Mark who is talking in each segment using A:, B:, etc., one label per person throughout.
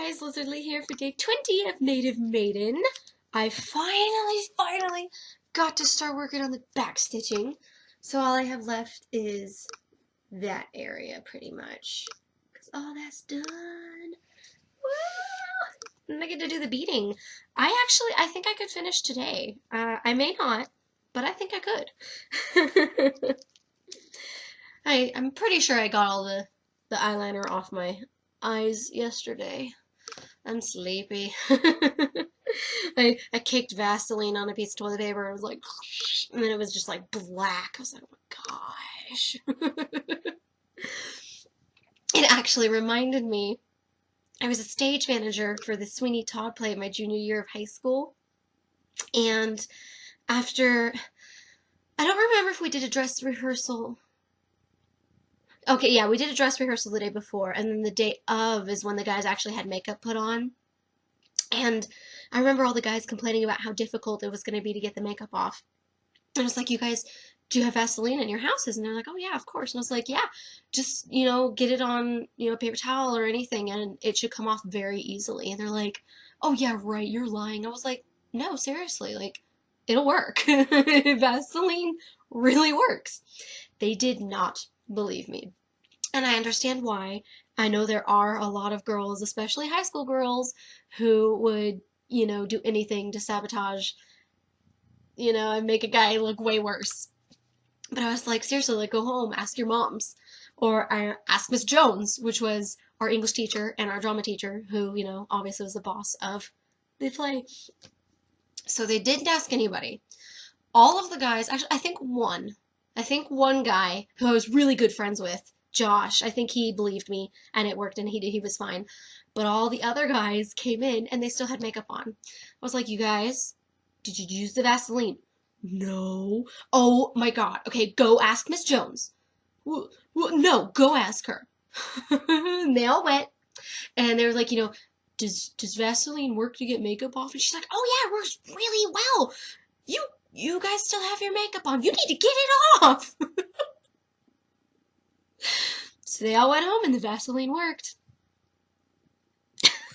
A: guys, Lizardlea here for day 20 of Native Maiden. I finally got to start working on the back stitching. So all I have left is that area pretty much. Because all that's done. Woo! And I get to do the beading. I think I could finish today. I may not, but I think I could. I'm pretty sure I got all the eyeliner off my eyes yesterday. I'm sleepy. I caked Vaseline on a piece of toilet paper. It was like, and then it was just like black. I was like, oh my gosh. It actually reminded me, I was a stage manager for the Sweeney Todd play my junior year of high school. And after, I don't remember if we did a dress rehearsal. Okay, yeah, we did a dress rehearsal the day before, and then the day of is when the guys actually had makeup put on. And I remember all the guys complaining about how difficult it was going to be to get the makeup off. And I was like, you guys, do you have Vaseline in your houses? And they're like, oh yeah, of course. And I was like, yeah, just, get it on, paper towel or anything, and it should come off very easily. And they're like, oh yeah, right, you're lying. I was like, no, seriously, like, it'll work. Vaseline really works. They did not believe me. And I understand why. I know there are a lot of girls, especially high school girls, who would, do anything to sabotage, and make a guy look way worse. But I was like, seriously, like, go home, ask your moms. Or I asked Miss Jones, which was our English teacher and our drama teacher, who, obviously was the boss of the play. So they didn't ask anybody. All of the guys, actually, I think one guy who I was really good friends with, Josh, I think he believed me and it worked and he was fine. But all the other guys came in and they still had makeup on. I was like, you guys, did you use the Vaseline? No. Oh my God. Okay, go ask Miss Jones. No, go ask her. And they all went and they were like, does Vaseline work to get makeup off? And she's like, oh yeah, it works really well. You guys still have your makeup on. You need to get it off. So they all went home and the Vaseline worked.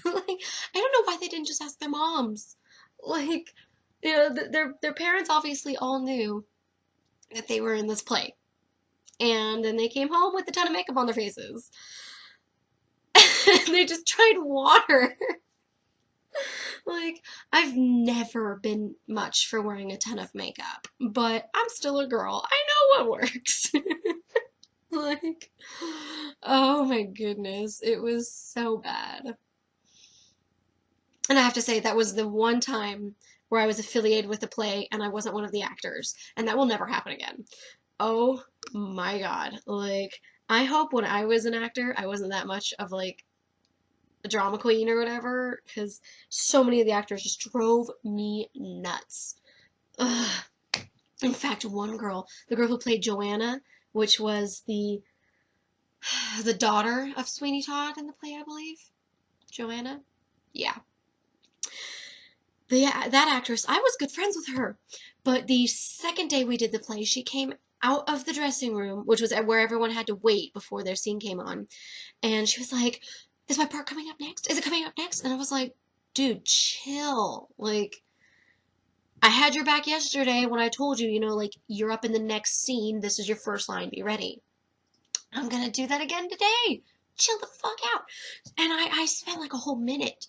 A: Like, I don't know why they didn't just ask their moms. Like, their parents obviously all knew that they were in this play. And then they came home with a ton of makeup on their faces. And they just tried water. Like, I've never been much for wearing a ton of makeup, but I'm still a girl. I know what works. Like, oh my goodness, it was so bad. And I have to say, that was the one time where I was affiliated with the play and I wasn't one of the actors, and that will never happen again. Oh my God. Like, I hope when I was an actor, I wasn't that much of, like, a drama queen or whatever, because so many of the actors just drove me nuts. Ugh. In fact, one girl, the girl who played Joanna, which was the daughter of Sweeney Todd in the play, I believe. Joanna? Yeah. That actress, I was good friends with her. But the second day we did the play, she came out of the dressing room, which was where everyone had to wait before their scene came on. And she was like, is my part coming up next? Is it coming up next? And I was like, dude, chill. Like, I had your back yesterday when I told you, like, you're up in the next scene. This is your first line. Be ready. I'm going to do that again today. Chill the fuck out. And I spent like a whole minute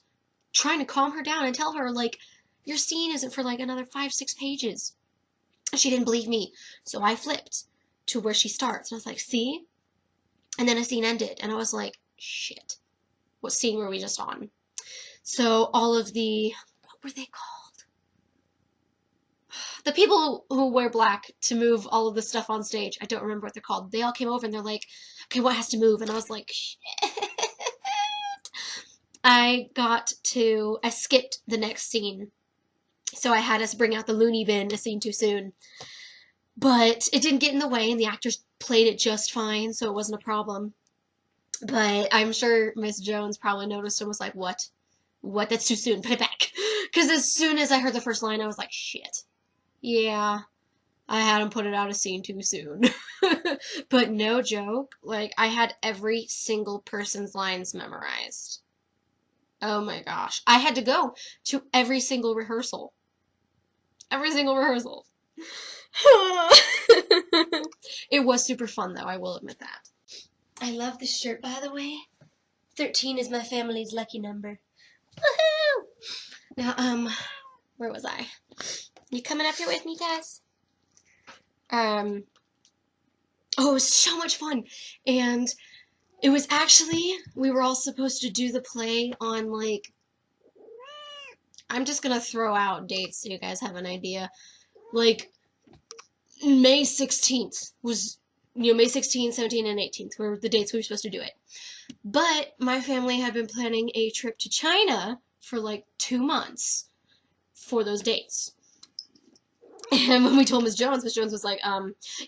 A: trying to calm her down and tell her, like, your scene isn't for like another 5-6 pages. She didn't believe me. So I flipped to where she starts. And I was like, see? And then a scene ended. And I was like, shit. What scene were we just on? So all of the, what were they called? The people who wear black to move all of the stuff on stage, I don't remember what they're called. They all came over and they're like, okay, what has to move? And I was like, shit. I skipped the next scene. So I had us bring out the loony bin a scene too soon. But it didn't get in the way and the actors played it just fine, so it wasn't a problem. But I'm sure Miss Jones probably noticed and was like, what? What? That's too soon. Put it back. Because as soon as I heard the first line, I was like, shit. Yeah, I had him put it out a scene too soon. But no joke, like, I had every single person's lines memorized. Oh my gosh. I had to go to every single rehearsal. Every single rehearsal. It was super fun, though, I will admit that. I love this shirt, by the way. 13 is my family's lucky number. Woohoo! Now, where was I? You coming up here with me, guys? Oh, it was so much fun. And it was actually, we were all supposed to do the play on, like, I'm just gonna throw out dates so you guys have an idea. Like, May 16th was, May 16th, 17th, and 18th were the dates we were supposed to do it. But my family had been planning a trip to China for like 2 months for those dates. And when we told Miss Jones was like,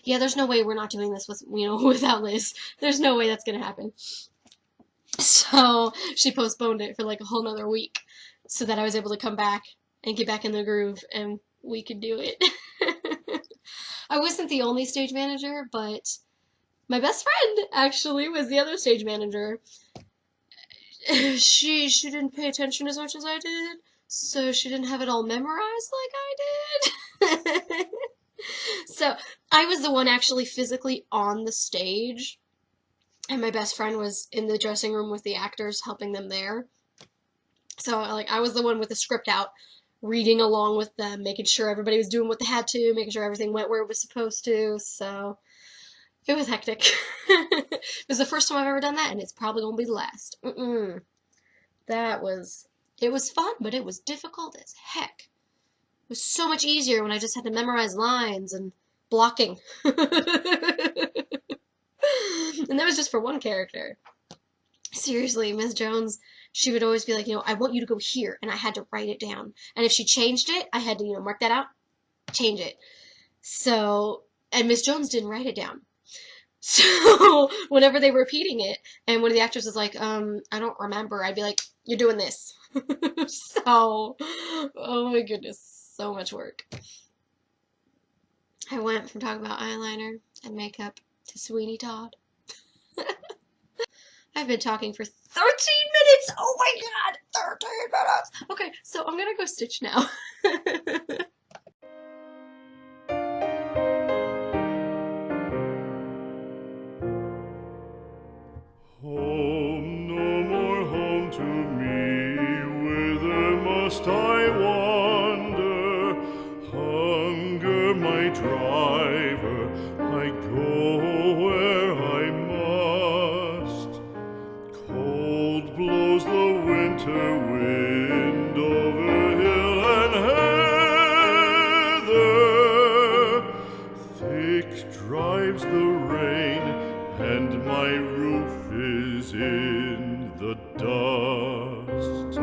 A: yeah, there's no way we're not doing this with, without Liz. There's no way that's gonna happen. So she postponed it for like a whole nother week so that I was able to come back and get back in the groove and we could do it. I wasn't the only stage manager, but my best friend actually was the other stage manager. She didn't pay attention as much as I did, so she didn't have it all memorized like I did. So I was the one actually physically on the stage, and my best friend was in the dressing room with the actors, helping them there. So like I was the one with the script out, reading along with them, making sure everybody was doing what they had to, making sure everything went where it was supposed to. So it was hectic. It was the first time I've ever done that, and it's probably gonna be the last. It was fun, but it was difficult as heck. It was so much easier when I just had to memorize lines and blocking. And that was just for one character. Seriously, Miss Jones, she would always be like, I want you to go here, and I had to write it down. And if she changed it, I had to, mark that out, change it. So, and Miss Jones didn't write it down. So, whenever they were repeating it, and one of the actors was like, I don't remember, I'd be like, you're doing this. So, oh my goodness, so much work. I went from talking about eyeliner and makeup to Sweeney Todd. I've been talking for 13 minutes! Oh my god! 13 minutes! Okay, so I'm gonna go stitch now.
B: Home, no more home to me, whither must I wander? Hunger, my driver, I go where I must. Cold blows the winter wind over hill and heather. Thick drives the rain, and my roof is in the dust.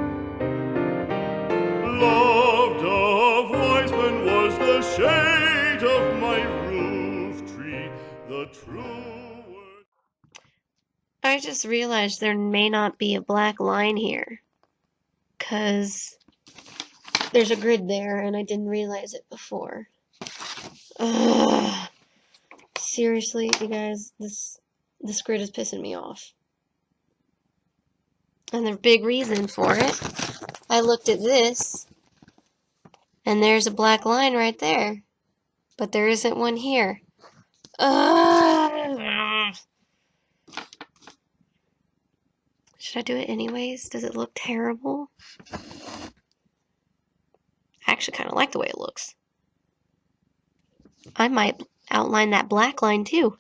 B: Loved of wise men was the shade of my roof tree, the true word.
A: I just realized there may not be a black line here, 'cause there's a grid there and I didn't realize it before. Ugh. Seriously, you guys, this grid is pissing me off. And the big reason for it, I looked at this, and there's a black line right there, but there isn't one here. Ugh. Should I do it anyways? Does it look terrible? I actually kind of like the way it looks. I might outline that black line too.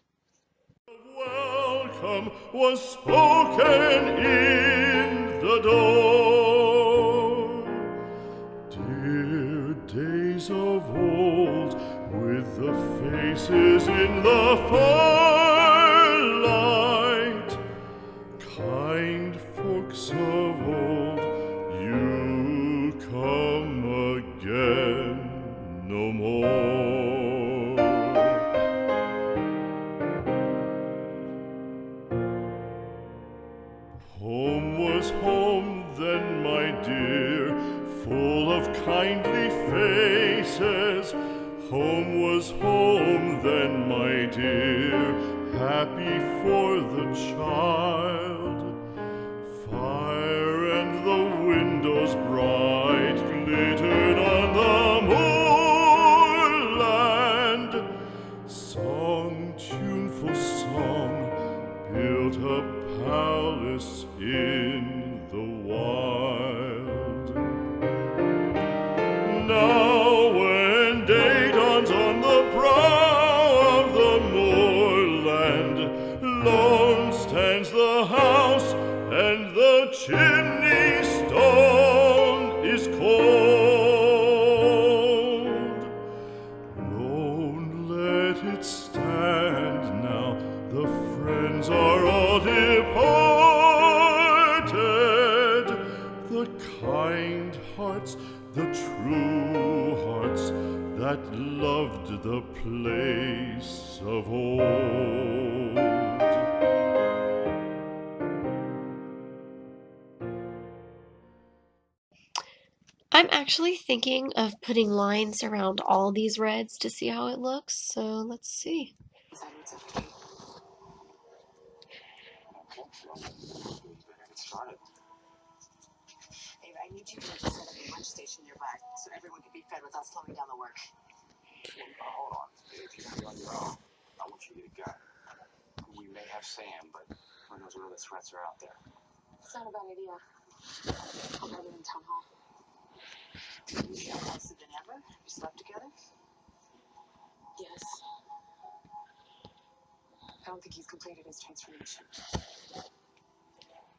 B: Welcome was spoken in the door. Dear days of old, with the faces in the firelight, kind folks of old, you come again no more. Home was home then, my dear, full of kindly faces. Home was home then, my dear, happy for the child. Fire and the in the wild. Now when day dawns on the brow of the moorland, lone stands the house, and the chimney stone is cold. Lone, let it stand now, the friends are all departed. The kind hearts, the true hearts, that loved the place of old.
A: I'm actually thinking of putting lines around all these reds to see how it looks, so let's see.
C: Okay, well, you better get started. Dave, I need you to set up a lunch station nearby so everyone can be fed without slowing down the work.
D: Hold on, Dave, you're on your own. I want you to get a gun. We may have Sam, but who knows what other threats are out there.
C: It's not a bad idea. I'll have it in town hall. You closer than ever? You slept together? Yes. I don't think he's completed his transformation.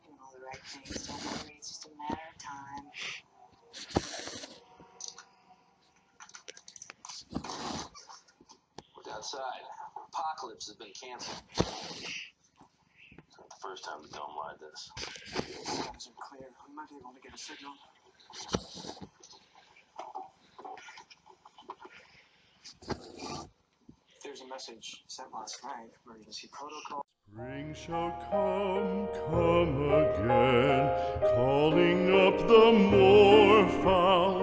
C: Doing all the right things. Don't worry, it's just a matter of time.
D: Look outside. Apocalypse has been canceled. It's not the first time the dome lied this.
C: The skies are clear. We might be able to get a signal. There's a message sent last night. Emergency protocol.
B: Spring shall come again, calling up the moorfowl.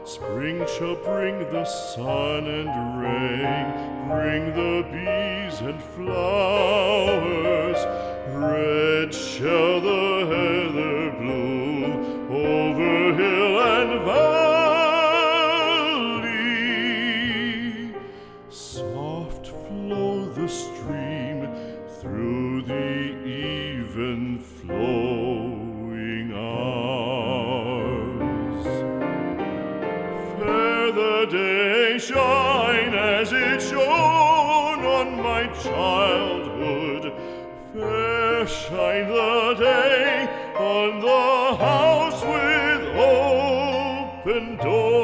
B: Spring shall bring the sun and rain, bring the bees and flowers. Red shall the heather bloom over hill and valley. Soft flow the stream through the even flowing hours. Fair the day shine as it shone on my childhood. Fair shine the day on the house with open door.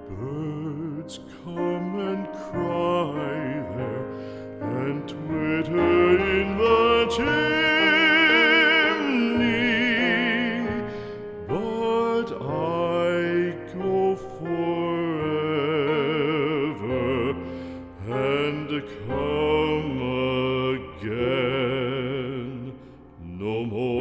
B: Birds come and cry there and twitter in the chimney, but I go forever and come again no more.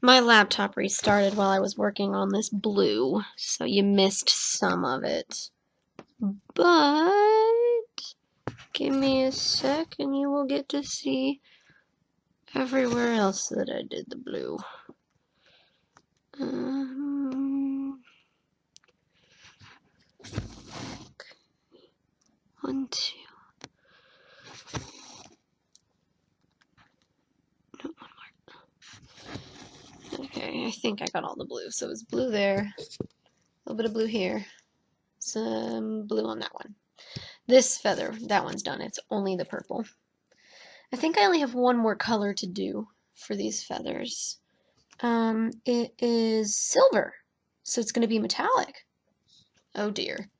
A: My laptop restarted while I was working on this blue, so you missed some of it. But give me a sec and you will get to see everywhere else that I did the blue. One, two. No, one more. Okay, I think I got all the blue. So it's blue there, a little bit of blue here, some blue on that one. This feather, that one's done. It's only the purple. I think I only have one more color to do for these feathers. It is silver, so it's going to be metallic. Oh dear.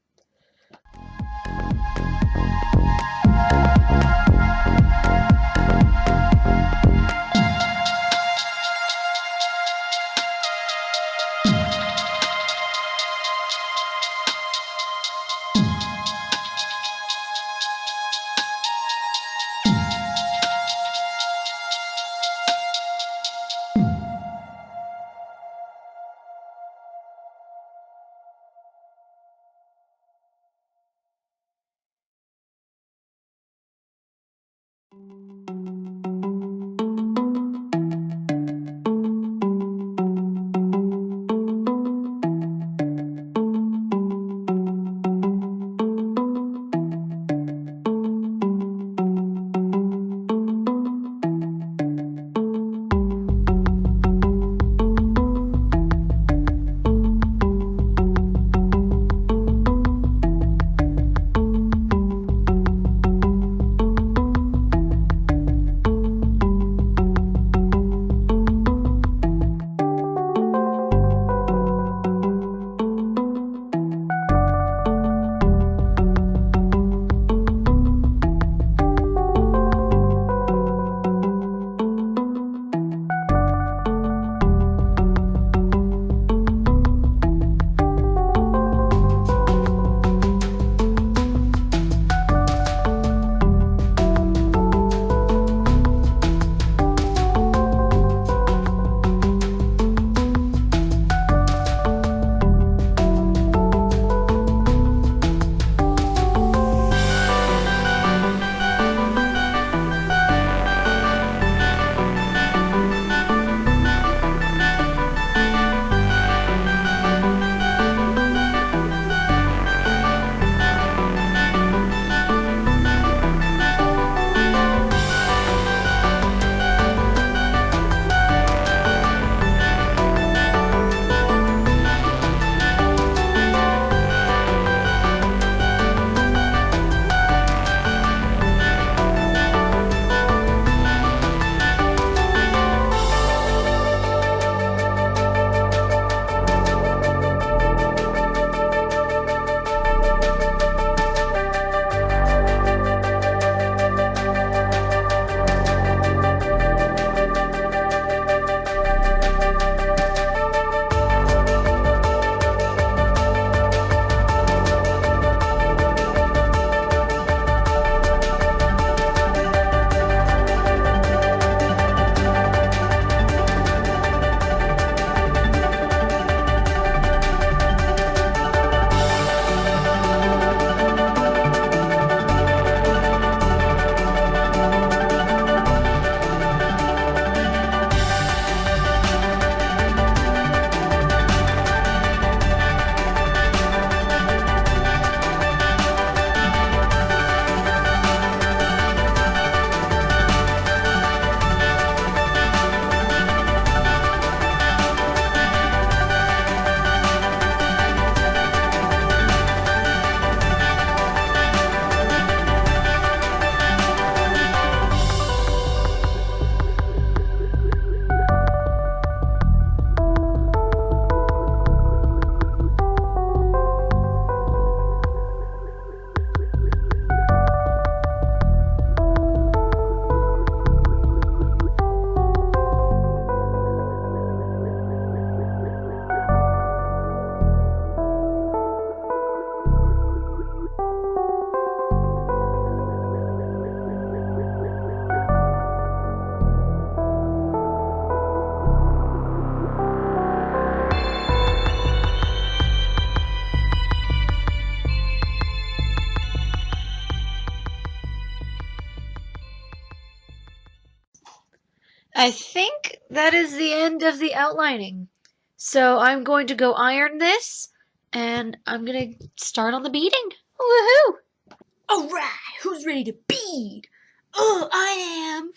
E: I think that is the end of the outlining. So I'm going to go iron this, and I'm gonna start on the beading. Woohoo!
A: Alright, who's ready to bead? Oh, I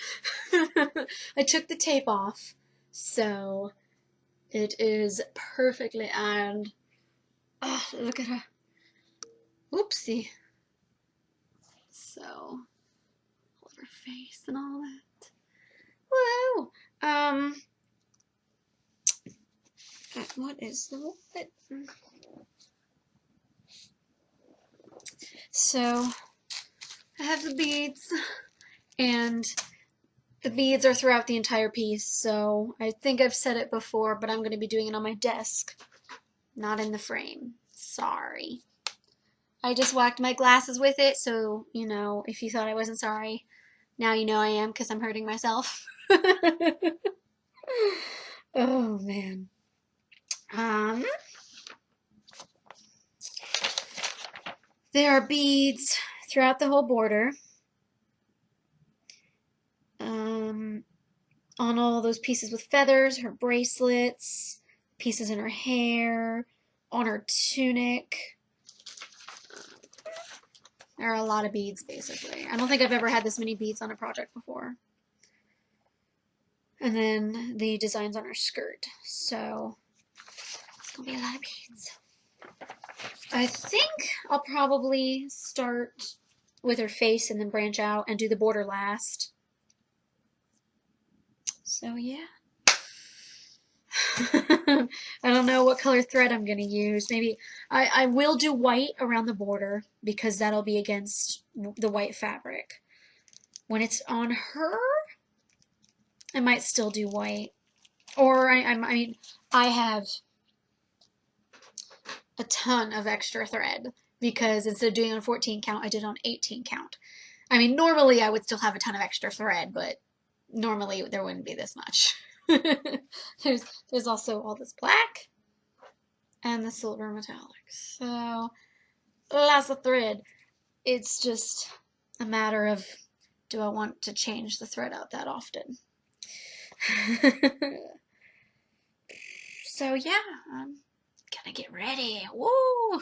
A: am! I took the tape off, so it is perfectly ironed. Oh, look at her. Whoopsie. So, hold her face and all that. Woo! What is the what? So, I have the beads, and the beads are throughout the entire piece, so I think I've said it before, but I'm going to be doing it on my desk, not in the frame. Sorry. I just whacked my glasses with it, so, you know, if you thought I wasn't sorry, now you know I am because I'm hurting myself. Oh, man. There are beads throughout the whole border. On all those pieces with feathers, her bracelets, pieces in her hair, on her tunic. There are a lot of beads, basically. I don't think I've ever had this many beads on a project before. And then the designs on her skirt. So, it's going to be a lot of beads. I think I'll probably start with her face and then branch out and do the border last. So, yeah. I don't know what color thread I'm going to use. Maybe I will do white around the border because that'll be against the white fabric. When it's on her, I might still do white. Or, I mean, I have a ton of extra thread because instead of doing on 14 count, I did on 18 count. I mean, normally I would still have a ton of extra thread, but normally there wouldn't be this much. There's also all this black and the silver metallic. So, lots of thread. It's just a matter of, do I want to change the thread out that often? So yeah, I'm gonna get ready. Woo!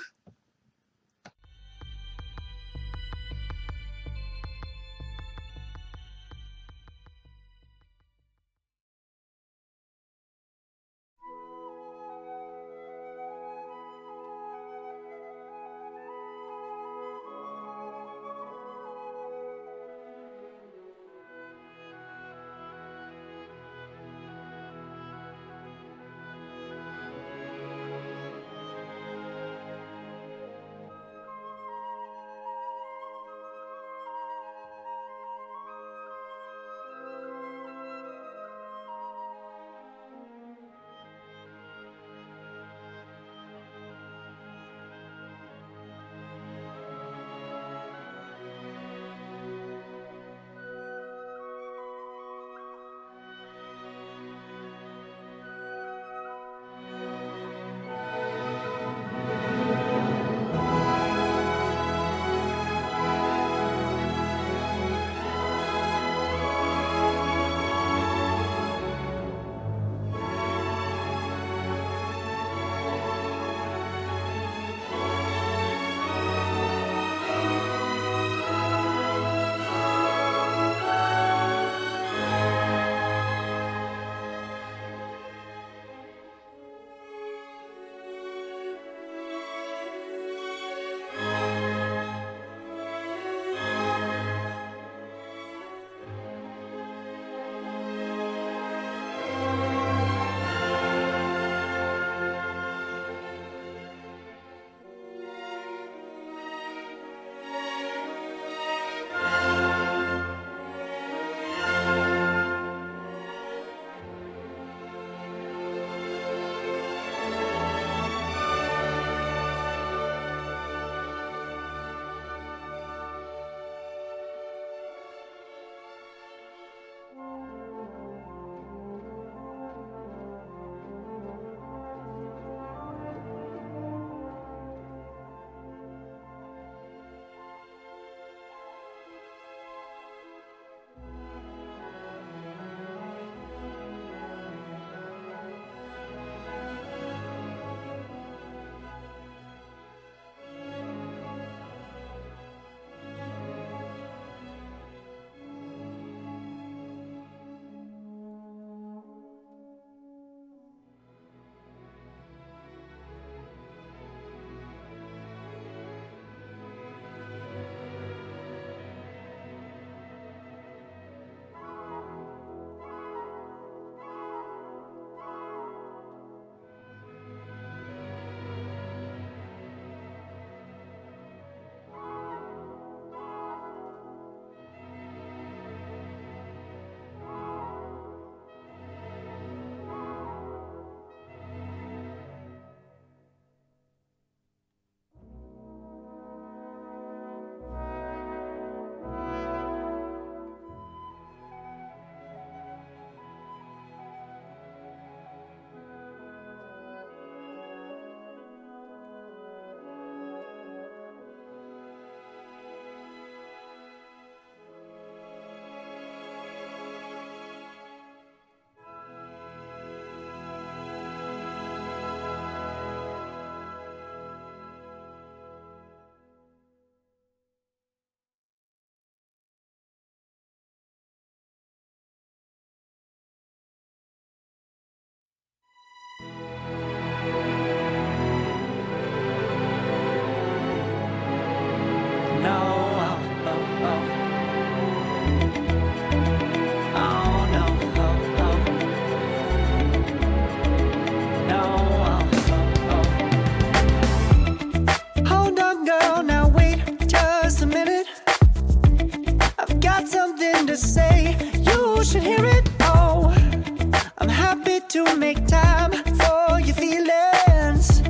F: to make time for your feelings,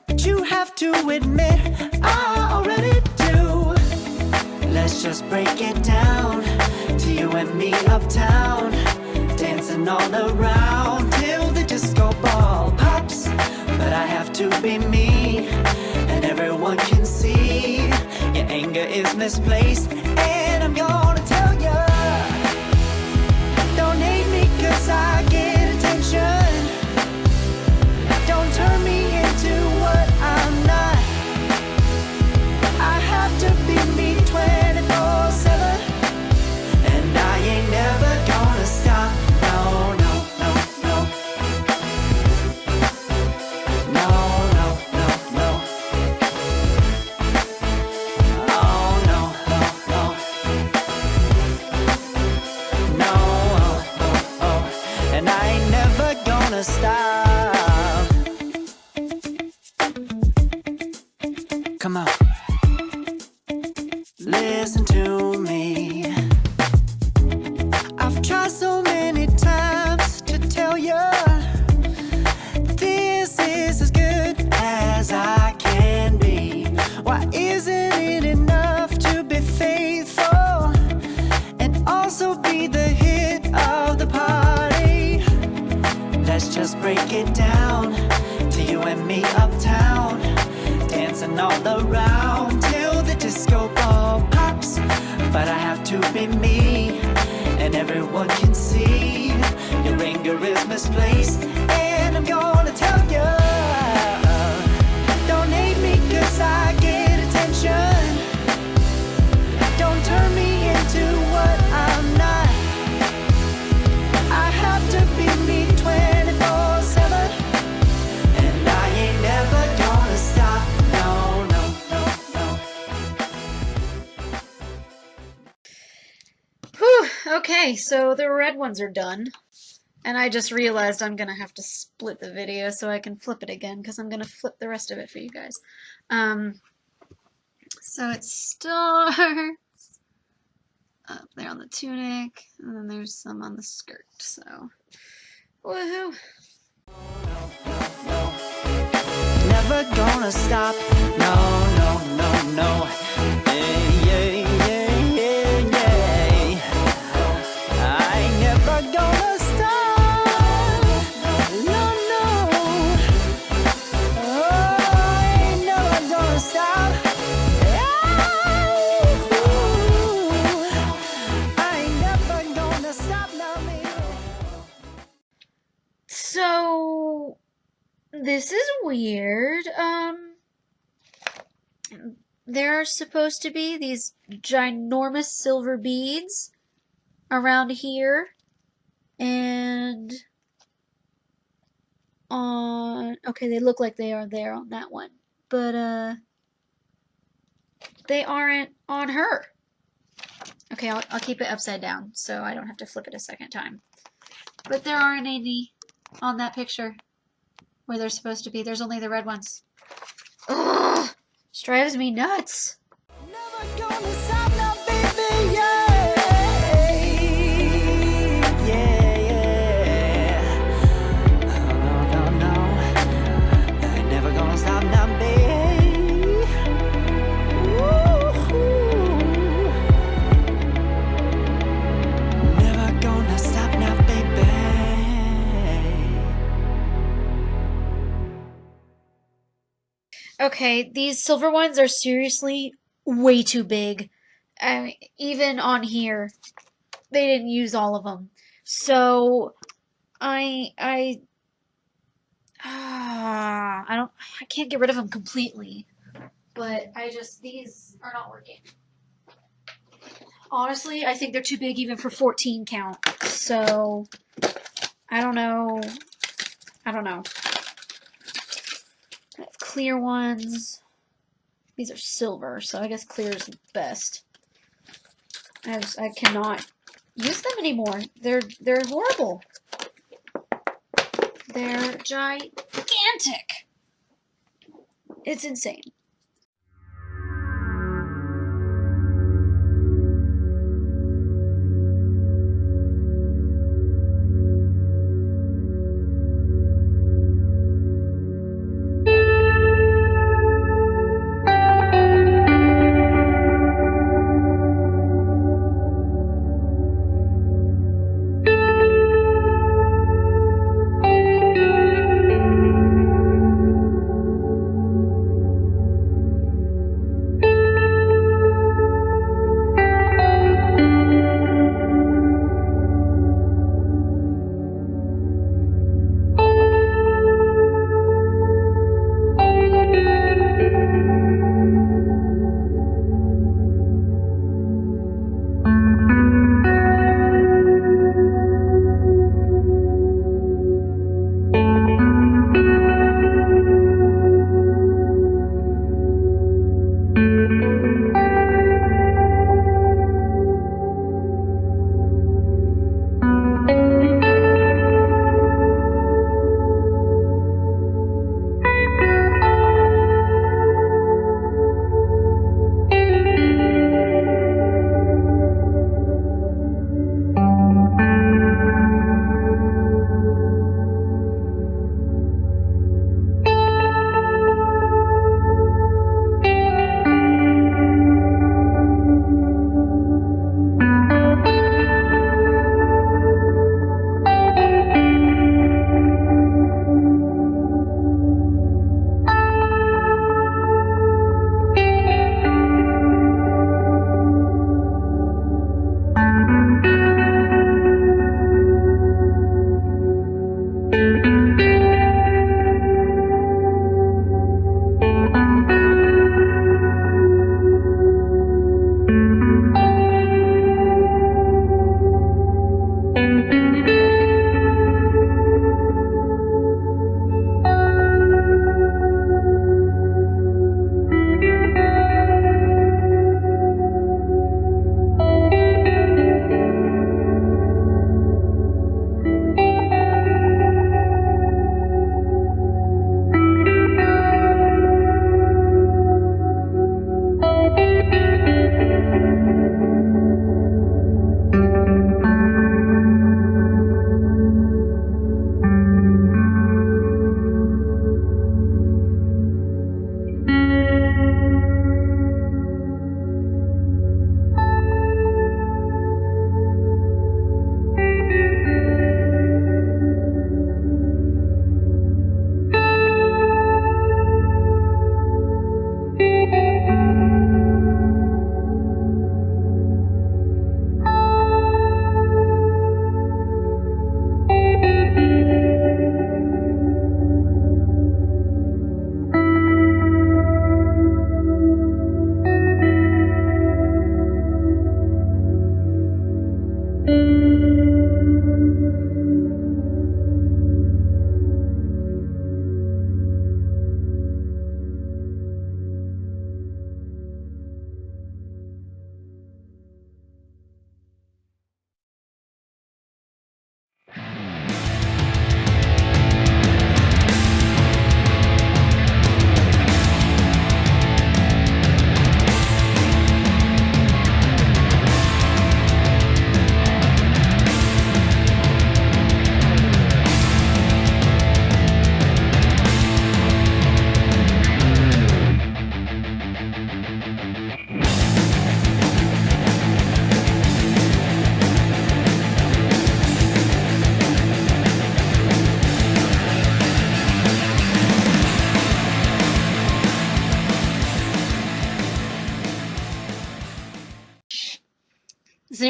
F: but you have to admit I already do. Let's just break it down to you and me uptown, dancing all around till the disco ball pops. But I have to be me, and everyone can see your anger is misplaced. And I'm gonna tell ya, don't hate me 'cause I get attention. Don't turn me into what I'm not. I have to be me 24/7, and I ain't never gonna stop. No, no, no, no. No, no, no, no. Oh, no, no, no. No, oh, oh, oh. And I ain't never gonna stop. Come on. Listen to me. I've tried so many times to tell you this is as good as I can be. Why isn't it enough to be faithful and also be the hit of the party? Let's just break it down to you and me uptown, dancing all around till the disco ball pops. But I have to be me, and everyone can see your anger is misplaced. And I'm gonna tell you, don't hate me 'cause I get attention. Don't turn me into what I'm not. I have to be me 24/7, and I ain't never gonna stop. No, no, no, no.
E: Whew, okay, so the red ones are done. And I just realized I'm gonna have to split the video so I can flip it again, because I'm gonna flip the rest of it for you guys. So it starts up there on the tunic, and then there's some on the skirt, so woohoo!
F: Never gonna stop. No, no, no, no. Yeah, yeah, yeah, yeah, yeah. I ain't never gonna stop. No, no. Oh, I ain't never gonna stop. I ain't never gonna stop now, baby.
E: So this is weird. There are supposed to be these ginormous silver beads around here, and okay, they look like they are there on that one, but they aren't on her. Okay, I'll keep it upside down so I don't have to flip it a second time. But there aren't any on that picture where they're supposed to be. There's only the red ones. Ugh! This drives me nuts.
F: Never gonna stop now, baby, yeah. Yeah, yeah. No, no, no, no. I ain't never gonna stop now, baby. Woo-hoo. Never gonna stop now, baby.
E: Okay, these silver ones are seriously way too big. I mean, even on here, they didn't use all of them. So, I can't get rid of them completely. But these are not working. Honestly, I think they're too big even for 14 count. So, I don't know. I have clear ones. These are silver, so I guess clear is best. I cannot use them anymore. They're horrible. They're gigantic. It's insane.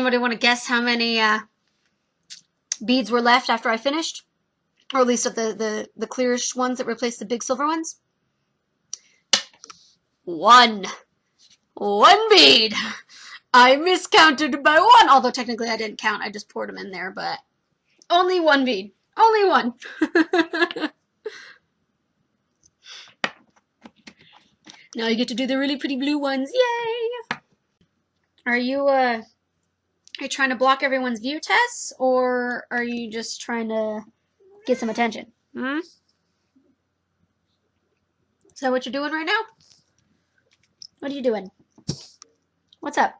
E: Somebody want to guess how many beads were left after I finished? Or at least of the clearish ones that replaced the big silver ones? 1. 1 bead. I miscounted by 1. Although technically I didn't count. I just poured them in there, but only 1 bead. Only 1. Now you get to do the really pretty blue ones. Yay! Are you trying to block everyone's view, Tess? Or are you just trying to get some attention? Hmm? Is that what you're doing right now? What are you doing? What's up?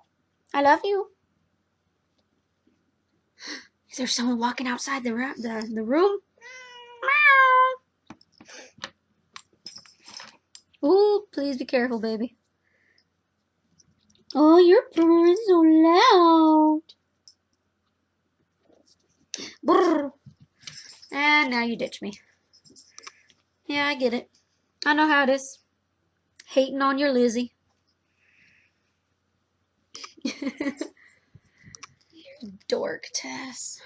E: I love you. Is there someone walking outside the room? Meow. Ooh, please be careful, baby. Oh, your purr is so loud. Brrr. And now you ditch me. Yeah, I get it. I know how it is. Hating on your Lizzie. You're a dork, Tess.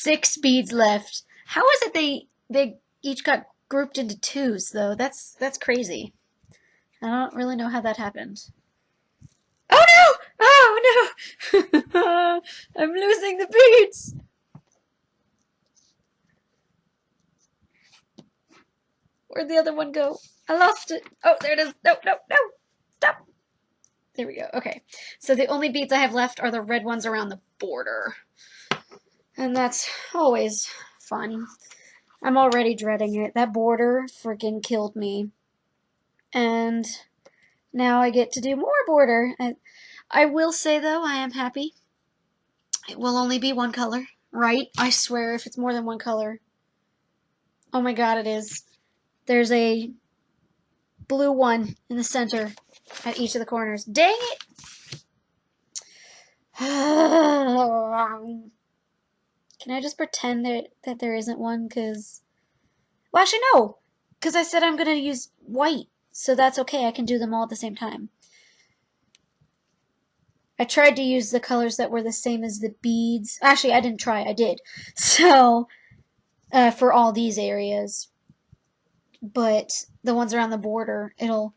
E: 6 beads left. How is it they each got grouped into twos though? That's crazy. I don't really know how that happened. Oh no! Oh no! I'm losing the beads. Where'd the other one go? I lost it. Oh, there it is. No, no, no. Stop. There we go. Okay. So the only beads I have left are the red ones around the border. And that's always fun. I'm already dreading it. That border freaking killed me. And now I get to do more border. I will say, though, I am happy. It will only be one color, right? I swear, if it's more than one color. Oh my god, it is. There's a blue one in the center at each of the corners. Dang it! Can I just pretend that there isn't one? Because... Well, actually, no! Because I said I'm going to use white. So that's okay. I can do them all at the same time. I tried to use the colors that were the same as the beads. Actually, I didn't try. I did. So, for all these areas. But the ones around the border, it'll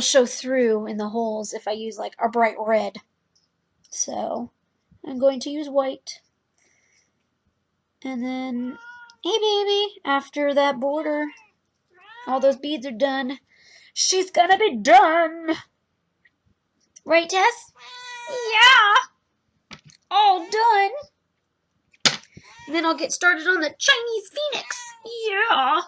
E: show through in the holes if I use like a bright red. So I'm going to use white. And then, hey baby, after that border, all those beads are done. She's gonna be done. Right, Tess? Yeah. All done. And then I'll get started on the Chinese Phoenix. Yeah.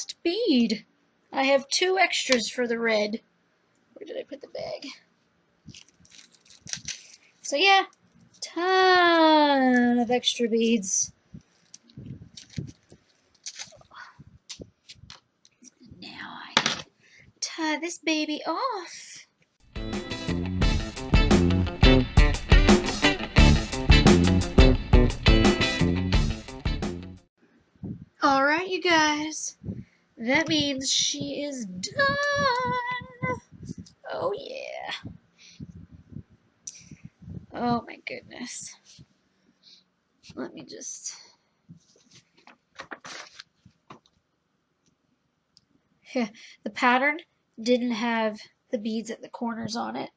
E: last bead. I have 2 extras for the red. Where did I put the bag? So yeah, ton of extra beads. Now I can tie this baby off. Alright, you guys. That means she is done. Oh, yeah. Oh, my goodness. Let me just... The pattern didn't have the beads at the corners on it,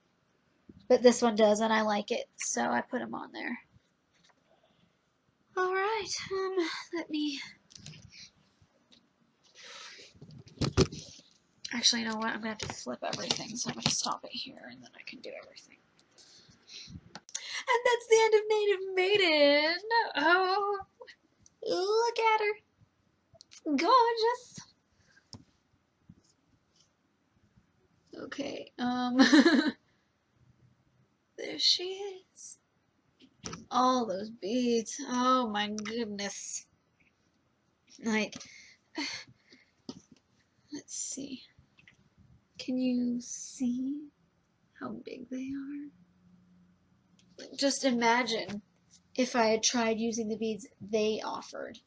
E: but this one does, and I like it, so I put them on there. Alright, let me... Actually, you know what? I'm going to have to flip everything, so I'm going to stop it here, and then I can do everything. And that's the end of Native Maiden. Oh, look at her. Gorgeous. Okay, there she is. All those beads. Oh my goodness. Like, let's see. Can you see how big they are? Just imagine if I had tried using the beads they offered.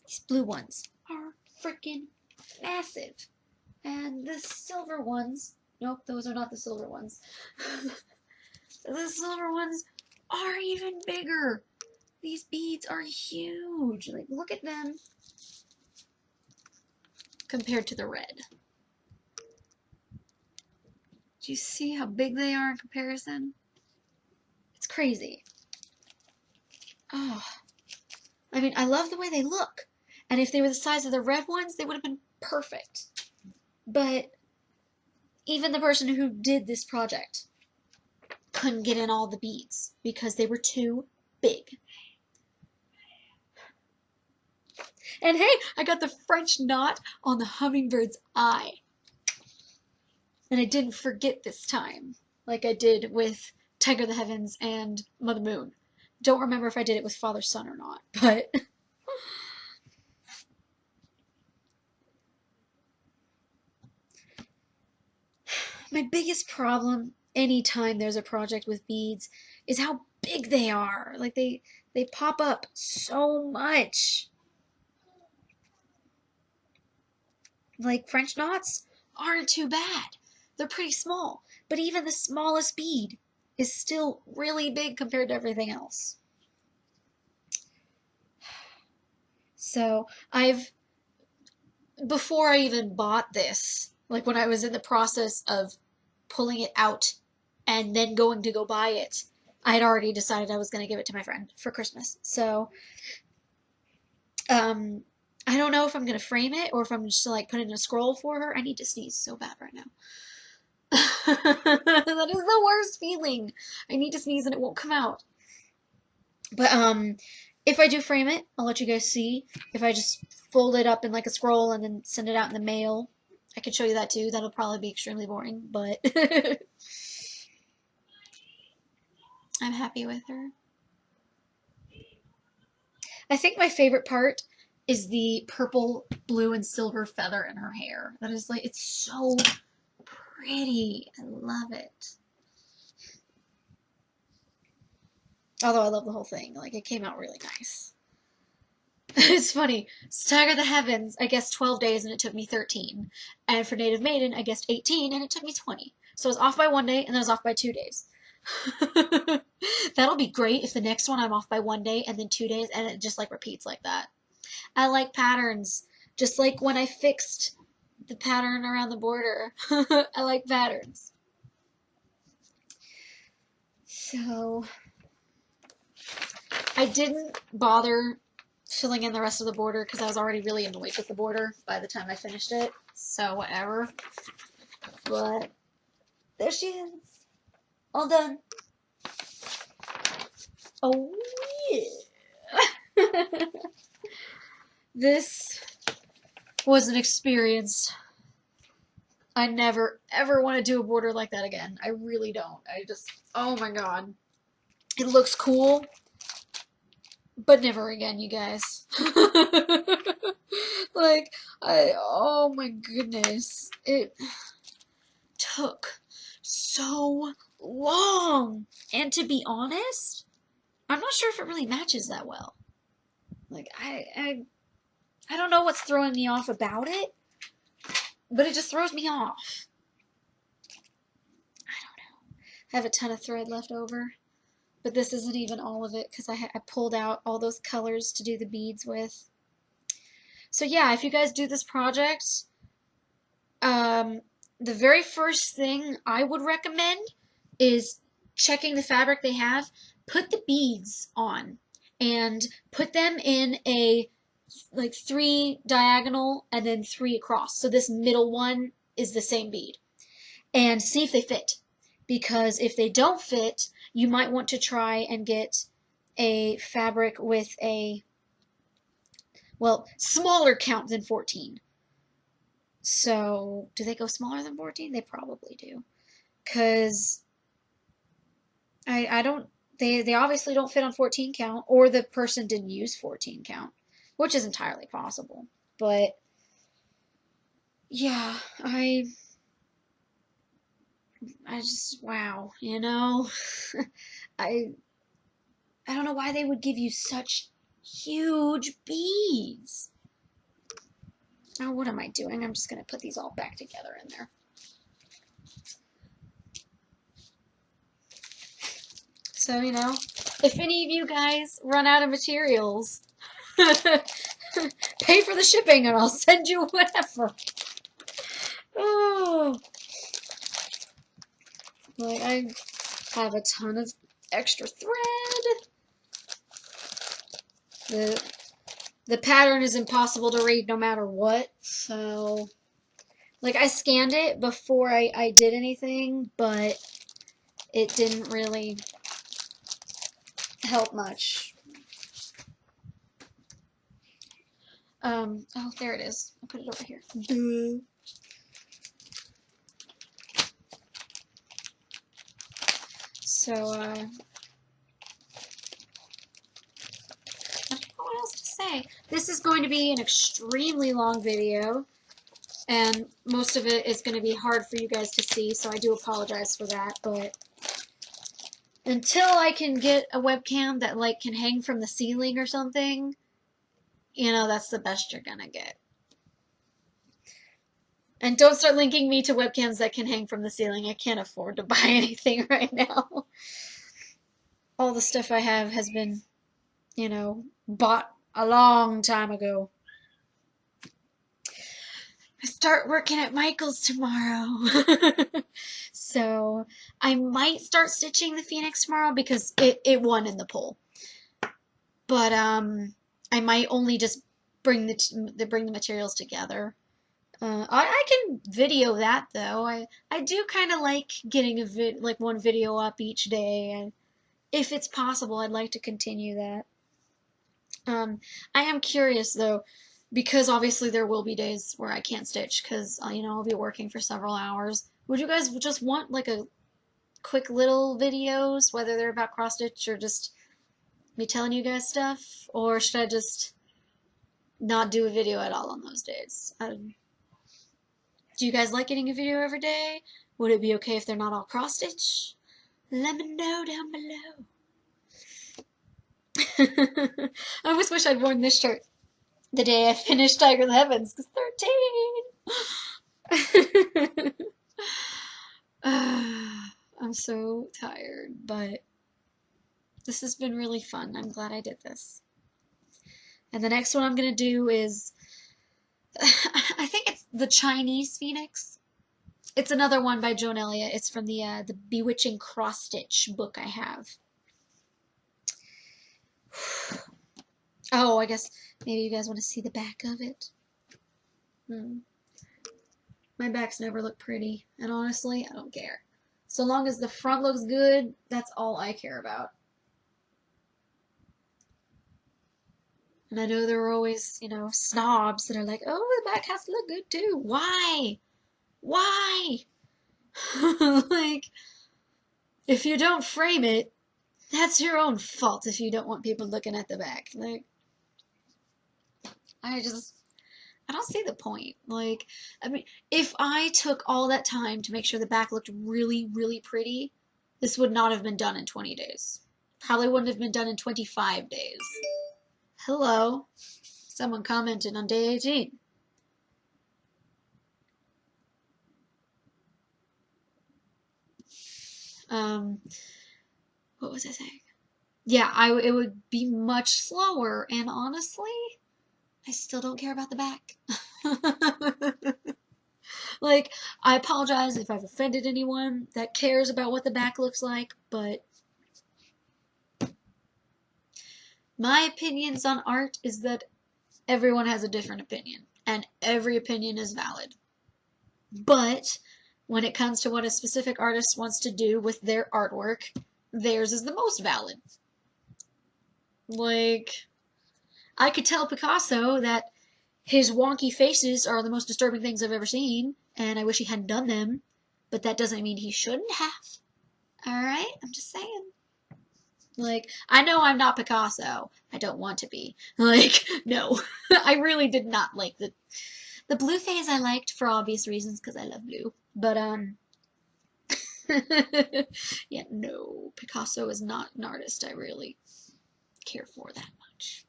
E: These blue ones are freaking massive. And the silver ones, nope, those are not the silver ones. The silver ones are even bigger. These beads are huge. Like, look at them compared to the red. Do you see how big they are in comparison? It's crazy. Oh, I mean, I love the way they look. And if they were the size of the red ones, they would have been perfect. But even the person who did this project couldn't get in all the beads because they were too big. And hey, I got the French knot on the hummingbird's eye. And I didn't forget this time, like I did with Tiger of the Heavens and Mother Moon. Don't remember if I did it with Father Son or not, but... My biggest problem anytime there's a project with beads is how big they are. Like, they pop up so much. Like, French knots aren't too bad. They're pretty small. But even the smallest bead is still really big compared to everything else. So, before I even bought this, like when I was in the process of pulling it out and then going to go buy it, I had already decided I was going to give it to my friend for Christmas. So, I don't know if I'm going to frame it or if I'm just like put it in a scroll for her. I need to sneeze so bad right now. That is the worst feeling. I need to sneeze and it won't come out. But, if I do frame it, I'll let you guys see. If I just fold it up in like a scroll and then send it out in the mail, I could show you that too. That'll probably be extremely boring, but I'm happy with her. I think my favorite part is the purple, blue, and silver feather in her hair. That is like, it's so pretty. I love it. Although I love the whole thing. Like, it came out really nice. It's funny. Tiger of the Heavens, I guessed 12 days and it took me 13. And for Native Maiden, I guessed 18 and it took me 20. So I was off by 1 day and then I was off by 2 days. That'll be great if the next one I'm off by 1 day and then 2 days and it just like repeats like that. I like patterns. Just like when I fixed the pattern around the border. I like patterns. So... I didn't bother filling in the rest of the border because I was already really annoyed with the border by the time I finished it. So whatever. But there she is. All done. Oh yeah. This was an experience. I never, ever want to do a border like that again. I really don't. I just, oh my god. It looks cool, but never again, you guys. Like, oh my goodness. It took so long. And to be honest, I'm not sure if it really matches that well. Like, I don't know what's throwing me off about it, but it just throws me off. I don't know. I have a ton of thread left over, but this isn't even all of it because I pulled out all those colors to do the beads with. So yeah, if you guys do this project, the very first thing I would recommend is checking the fabric they have. Put the beads on and put them in a like 3 diagonal and then 3 across. So this middle one is the same bead. And see if they fit. Because if they don't fit, you might want to try and get a fabric with a, well, smaller count than 14. So, do they go smaller than 14? They probably do. Because I don't, they obviously don't fit on 14 count, or the person didn't use 14 count, which is entirely possible. But, yeah, I just, wow, you know? I don't know why they would give you such huge beads. Now, what am I doing? I'm just going to put these all back together in there. So, you know, if any of you guys run out of materials, pay for the shipping and I'll send you whatever. Oh. Like, I have a ton of extra thread. The pattern is impossible to read no matter what, so, like, I scanned it before I did anything, but it didn't really help much. Oh, there it is. I'll put it over here. Duh. So, I don't know what else to say. This is going to be an extremely long video, and most of it is going to be hard for you guys to see, so I do apologize for that, but until I can get a webcam that, like, can hang from the ceiling or something, you know, that's the best you're gonna get. And don't start linking me to webcams that can hang from the ceiling. I can't afford to buy anything right now. All the stuff I have has been, you know, bought a long time ago. I start working at Michael's tomorrow. So I might start stitching the Phoenix tomorrow because it won in the poll. But I might only just bring the materials together. I can video that though. I do kind of like getting one video up each day, and if it's possible, I'd like to continue that. I am curious though, because obviously there will be days where I can't stitch because you know, I'll be working for several hours. Would you guys just want like a quick little videos, whether they're about cross stitch or just me telling you guys stuff, or should I just not do a video at all on those days? Do you guys like getting a video every day? Would it be okay if they're not all cross stitch? Let me know down below. I almost wish I'd worn this shirt the day I finished Tiger in the Heavens, because 13! I'm so tired, but this has been really fun. I'm glad I did this. And the next one I'm going to do is, I think it's the Chinese Phoenix. It's another one by Joan Elliott. It's from the Bewitching Cross Stitch book I have. Oh, I guess maybe you guys want to see the back of it. My backs never look pretty, and honestly, I don't care. So long as the front looks good, that's all I care about. And I know there are always, you know, snobs that are like, oh, the back has to look good too. Why? Why? Like, if you don't frame it, that's your own fault if you don't want people looking at the back. Like, I don't see the point. Like, I mean, if I took all that time to make sure the back looked really, really pretty, this would not have been done in 20 days. Probably wouldn't have been done in 25 days. Hello. Someone commented on day 18. What was I saying? Yeah, it would be much slower, and honestly, I still don't care about the back. Like, I apologize if I've offended anyone that cares about what the back looks like, but my opinions on art is that everyone has a different opinion, and every opinion is valid. But when it comes to what a specific artist wants to do with their artwork, theirs is the most valid. Like, I could tell Picasso that his wonky faces are the most disturbing things I've ever seen, and I wish he hadn't done them, but that doesn't mean he shouldn't have. Alright? I'm just saying. Like, I know I'm not Picasso. I don't want to be. Like, no. I really did not like the blue phase I liked for obvious reasons, because I love blue. But, yeah, no. Picasso is not an artist I really care for that much.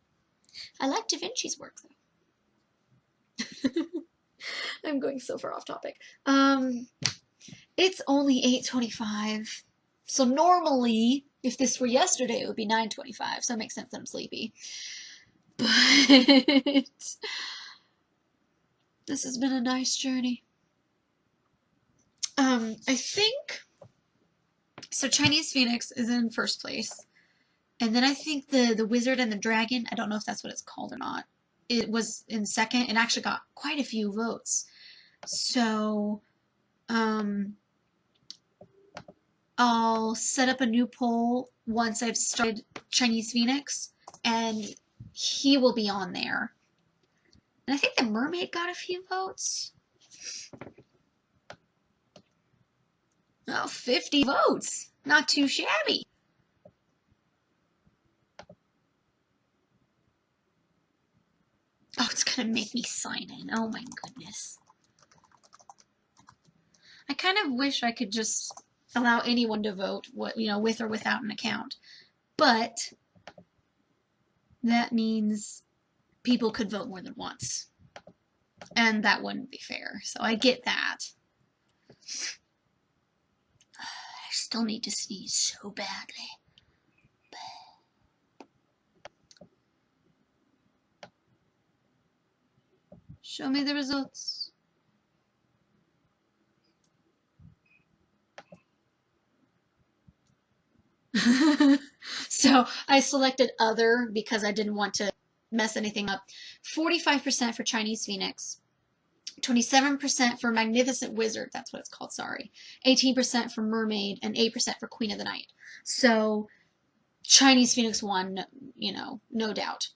E: I like Da Vinci's work, though. I'm going so far off topic. It's only 8:25. So normally, if this were yesterday, it would be 9:25. So it makes sense that I'm sleepy. But this has been a nice journey. I think so. Chinese Phoenix is in first place, and then I think the Wizard and the Dragon. I don't know if that's what it's called or not. It was in second and actually got quite a few votes. So, I'll set up a new poll once I've started Chinese Phoenix, and he will be on there. And I think the Mermaid got a few votes. Oh, 50 votes. Not too shabby. Oh, it's gonna make me sign in. Oh my goodness. I kind of wish I could just allow anyone to vote, with or without an account. But that means people could vote more than once. And that wouldn't be fair. So I get that. I still need to sneeze so badly. Show me the results. So I selected other because I didn't want to mess anything up. 45% for Chinese Phoenix. 27% for Magnificent Wizard, that's what it's called, sorry. 18% for Mermaid, and 8% for Queen of the Night. So, Chinese Phoenix won, no doubt.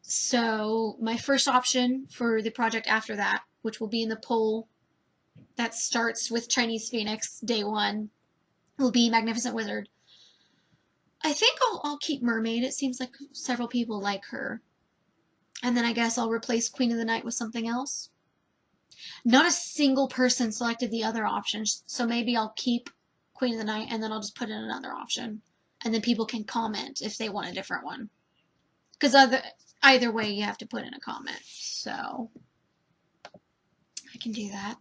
E: So, my first option for the project after that, which will be in the poll that starts with Chinese Phoenix, day 1, will be Magnificent Wizard. I think I'll keep Mermaid. It seems like several people like her. And then I guess I'll replace Queen of the Night with something else. Not a single person selected the other options, so maybe I'll keep Queen of the Night and then I'll just put in another option. And then people can comment if they want a different one. Because either way, you have to put in a comment. So, I can do that.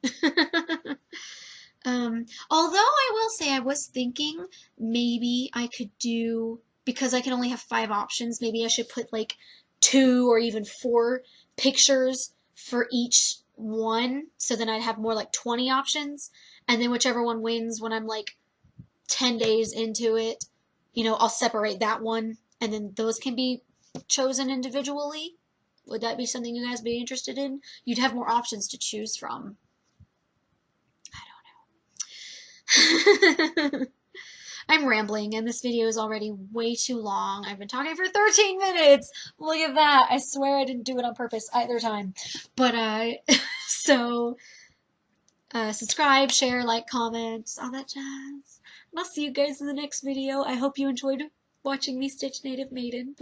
E: Although I will say I was thinking maybe I could do, because I can only have 5 options, maybe I should put like 2 or even 4 pictures for each one, so then I'd have more like 20 options, and then whichever one wins when I'm like 10 days into it, I'll separate that one, and then those can be chosen individually. Would that be something you guys be interested in? You'd have more options to choose from. I don't know. I'm rambling, and this video is already way too long. I've been talking for 13 minutes. Look at that. I swear I didn't do it on purpose either time. But, so, subscribe, share, like, comment, all that jazz. And I'll see you guys in the next video. I hope you enjoyed watching me stitch Native Maiden.